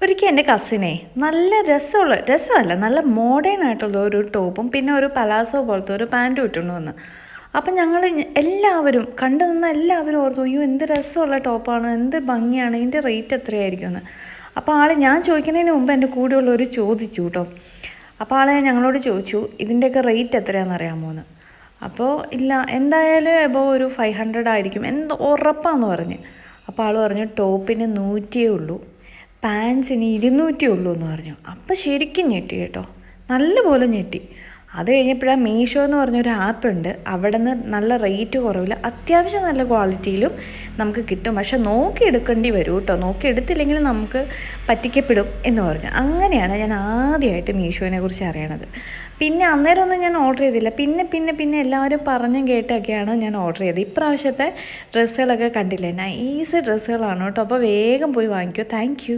ഒരിക്കൽ എൻ്റെ കസിനെ നല്ല രസമല്ല നല്ല മോഡേൺ ആയിട്ടുള്ള ഒരു ടോപ്പും പിന്നെ ഒരു പലാസോ പോലത്തെ ഒരു പാൻറ്റും ഇട്ടുകൊണ്ട് വന്ന്. അപ്പം ഞങ്ങൾ എല്ലാവരും കണ്ടു നിന്ന എല്ലാവരും ഓർത്തു, അയ്യോ എന്ത് രസമുള്ള ടോപ്പാണ്, എന്ത് ഭംഗിയാണ്, ഇതിൻ്റെ റേറ്റ് എത്രയായിരിക്കും എന്ന്. അപ്പോൾ ഞാൻ ചോദിക്കുന്നതിന് മുമ്പ് എൻ്റെ കൂടെയുള്ളവർ ചോദിച്ചു കേട്ടോ. അപ്പോൾ ഞങ്ങളോട് ചോദിച്ചു ഇതിൻ്റെയൊക്കെ റേറ്റ് എത്രയാണെന്ന് അറിയാമോ എന്ന്. അപ്പോൾ ഇല്ല, എന്തായാലും എബോവ് ഒരു 500 ആയിരിക്കും, ഉറപ്പാന്ന് പറഞ്ഞ്. അപ്പോൾ പറഞ്ഞു ടോപ്പിന് 100 ഉള്ളൂ, പാൻസിന് 200 ഉള്ളൂ എന്ന് പറഞ്ഞു. അപ്പം ശരിക്കും ഞെട്ടി കേട്ടോ, നല്ലപോലെ ഞെട്ടി. അത് കഴിഞ്ഞപ്പോഴാണ് മീഷോ എന്ന് പറഞ്ഞൊരു ആപ്പുണ്ട്, അവിടെ നിന്ന് നല്ല റേറ്റ് കുറവില്ല, അത്യാവശ്യം നല്ല ക്വാളിറ്റിയിലും നമുക്ക് കിട്ടും. പക്ഷെ നോക്കിയെടുക്കേണ്ടി വരും കേട്ടോ, നോക്കിയെടുത്തില്ലെങ്കിൽ നമുക്ക് പറ്റിക്കപ്പെടും എന്ന് പറഞ്ഞു. അങ്ങനെയാണ് ഞാൻ ആദ്യമായിട്ട് മീഷോനെ കുറിച്ച് അറിയണത്. പിന്നെ അന്നേരമൊന്നും ഞാൻ ഓർഡർ ചെയ്തില്ല, പിന്നെ എല്ലാവരും പറഞ്ഞും കേട്ടൊക്കെയാണ് ഞാൻ ഓർഡർ ചെയ്തത്. ഇപ്രാവശ്യത്തെ ഡ്രസ്സുകളൊക്കെ കണ്ടില്ലേ, നൈസ് ഡ്രസ്സുകളാണ് കേട്ടോ. അപ്പോൾ വേഗം പോയി വാങ്ങിക്കോ. Thank U.